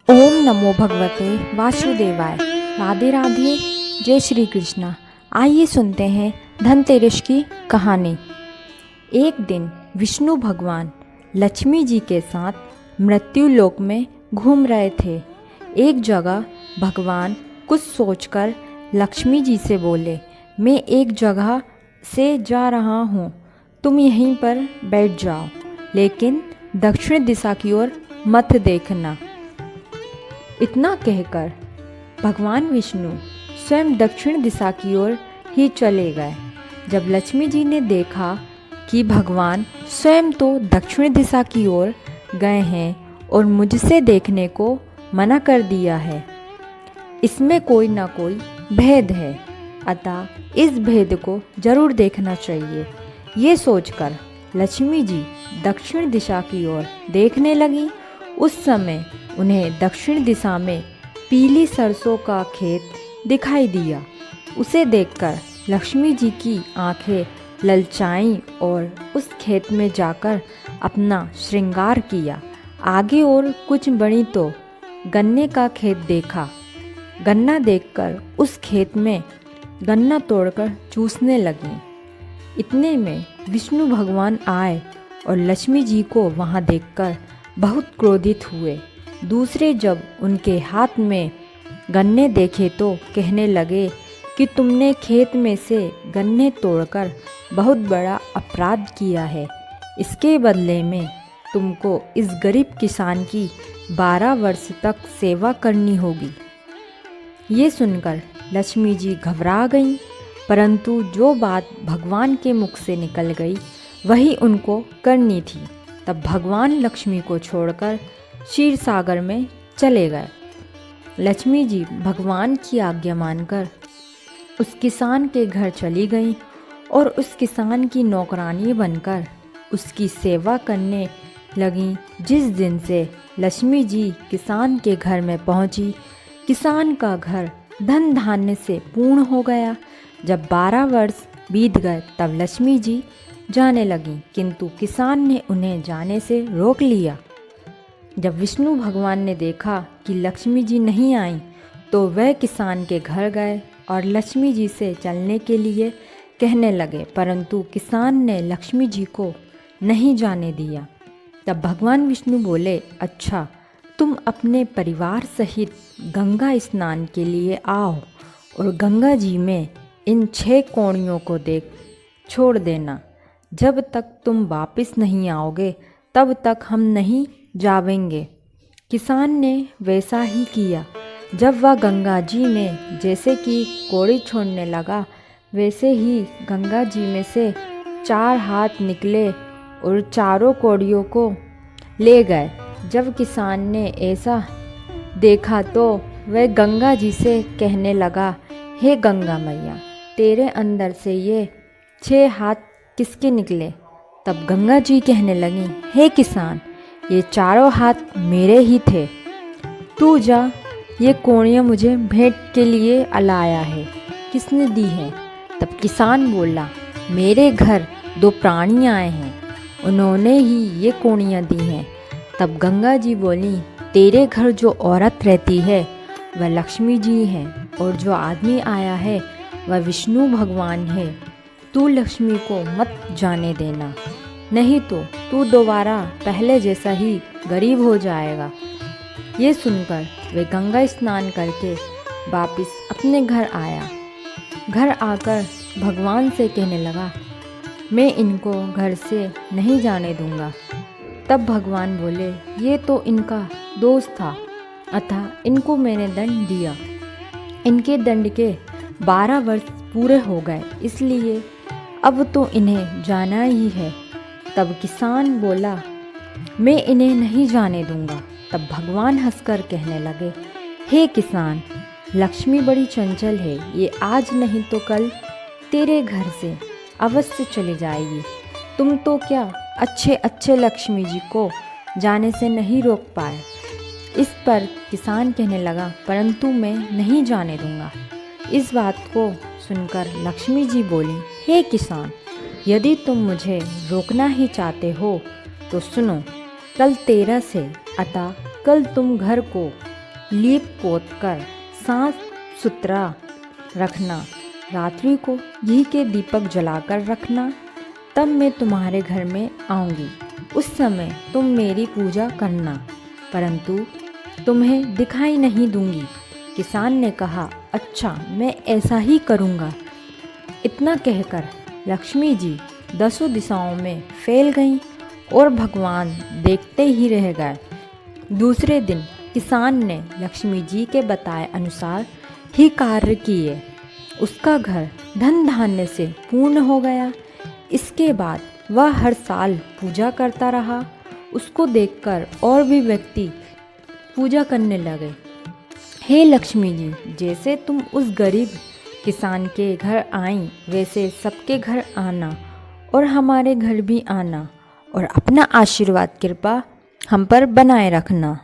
ओम नमो भगवते वासुदेवाय। राधे राधे, जय श्री कृष्णा। आइए सुनते हैं धनतेरस की कहानी। एक दिन विष्णु भगवान लक्ष्मी जी के साथ मृत्यु लोक में घूम रहे थे। एक जगह भगवान कुछ सोचकर लक्ष्मी जी से बोले, मैं एक जगह से जा रहा हूँ, तुम यहीं पर बैठ जाओ, लेकिन दक्षिण दिशा की ओर मत देखना। इतना कहकर भगवान विष्णु स्वयं दक्षिण दिशा की ओर ही चले गए। जब लक्ष्मी जी ने देखा कि भगवान स्वयं तो दक्षिण दिशा की ओर गए हैं और मुझसे देखने को मना कर दिया है, इसमें कोई ना कोई भेद है, अतः इस भेद को जरूर देखना चाहिए। ये सोचकर लक्ष्मी जी दक्षिण दिशा की ओर देखने लगी। उस समय उन्हें दक्षिण दिशा में पीली सरसों का खेत दिखाई दिया। उसे देखकर लक्ष्मी जी की आंखें ललचाईं और उस खेत में जाकर अपना श्रृंगार किया। आगे और कुछ बढ़ी तो गन्ने का खेत देखा। गन्ना देखकर उस खेत में गन्ना तोड़कर चूसने लगी। इतने में विष्णु भगवान आए और लक्ष्मी जी को वहाँ देखकर बहुत क्रोधित हुए। दूसरे जब उनके हाथ में गन्ने देखे तो कहने लगे कि तुमने खेत में से गन्ने तोड़कर बहुत बड़ा अपराध किया है। इसके बदले में तुमको इस गरीब किसान की 12 वर्ष तक सेवा करनी होगी। ये सुनकर लक्ष्मी जी घबरा गईं, परंतु जो बात भगवान के मुख से निकल गई वही उनको करनी थी। तब भगवान लक्ष्मी को छोड़कर क्षीर सागर में चले गए। लक्ष्मी जी भगवान की आज्ञा मानकर उस किसान के घर चली गईं और उस किसान की नौकरानी बनकर उसकी सेवा करने लगीं। जिस दिन से लक्ष्मी जी किसान के घर में पहुंची, किसान का घर धन धान्य से पूर्ण हो गया। जब 12 वर्ष बीत गए तब लक्ष्मी जी जाने लगी, किंतु किसान ने उन्हें जाने से रोक लिया। जब विष्णु भगवान ने देखा कि लक्ष्मी जी नहीं आई तो वह किसान के घर गए और लक्ष्मी जी से चलने के लिए कहने लगे, परंतु किसान ने लक्ष्मी जी को नहीं जाने दिया। तब भगवान विष्णु बोले, अच्छा, तुम अपने परिवार सहित गंगा स्नान के लिए आओ और गंगा जी में इन 6 कोड़ियों को देख छोड़ देना। जब तक तुम वापस नहीं आओगे तब तक हम नहीं जावेंगे। किसान ने वैसा ही किया। जब वह गंगा जी में जैसे कि कोड़ी छोड़ने लगा, वैसे ही गंगा जी में से 4 हाथ निकले और चारों कोड़ियों को ले गए। जब किसान ने ऐसा देखा तो वह गंगा जी से कहने लगा, हे गंगा मैया, तेरे अंदर से ये 6 हाथ किसके निकले? तब गंगा जी कहने लगी, हे किसान, ये चारों हाथ मेरे ही थे। तू जा, ये कोड़ियाँ मुझे भेंट के लिए लाया है, किसने दी है? तब किसान बोला, मेरे घर 2 प्राणी आए हैं, उन्होंने ही ये कोड़ियाँ दी हैं। तब गंगा जी बोली, तेरे घर जो औरत रहती है वह लक्ष्मी जी है और जो आदमी आया है वह विष्णु भगवान है। तू लक्ष्मी को मत जाने देना, नहीं तो तू दोबारा पहले जैसा ही गरीब हो जाएगा। ये सुनकर वे गंगा स्नान करके वापस अपने घर आया। घर आकर भगवान से कहने लगा, मैं इनको घर से नहीं जाने दूंगा। तब भगवान बोले, ये तो इनका दोस्त था, अतः इनको मैंने दंड दिया। इनके दंड के 12 वर्ष पूरे हो गए, इसलिए अब तो इन्हें जाना ही है। तब किसान बोला, मैं इन्हें नहीं जाने दूंगा। तब भगवान हंसकर कहने लगे, हे किसान, लक्ष्मी बड़ी चंचल है, ये आज नहीं तो कल तेरे घर से अवश्य चली जाएगी। तुम तो क्या अच्छे अच्छे लक्ष्मी जी को जाने से नहीं रोक पाए। इस पर किसान कहने लगा, परंतु मैं नहीं जाने दूंगा। इस बात को सुनकर लक्ष्मी जी बोली, हे किसान, यदि तुम मुझे रोकना ही चाहते हो तो सुनो, कल 13 से, अतः कल तुम घर को लीप पोत कर साफ सुथरा रखना। रात्रि को घी के दीपक जलाकर रखना। तब मैं तुम्हारे घर में आऊँगी। उस समय तुम मेरी पूजा करना, परंतु तुम्हें दिखाई नहीं दूंगी। किसान ने कहा, अच्छा, मैं ऐसा ही करूँगा। इतना कहकर लक्ष्मी जी 10 दिशाओं में फैल गईं और भगवान देखते ही रह गए। दूसरे दिन किसान ने लक्ष्मी जी के बताए अनुसार ही कार्य किए। उसका घर धन धान्य से पूर्ण हो गया। इसके बाद वह हर साल पूजा करता रहा। उसको देखकर और भी व्यक्ति पूजा करने लगे। हे लक्ष्मी जी, जैसे तुम उस गरीब किसान के घर आईं, वैसे सबके घर आना और हमारे घर भी आना और अपना आशीर्वाद कृपा हम पर बनाए रखना।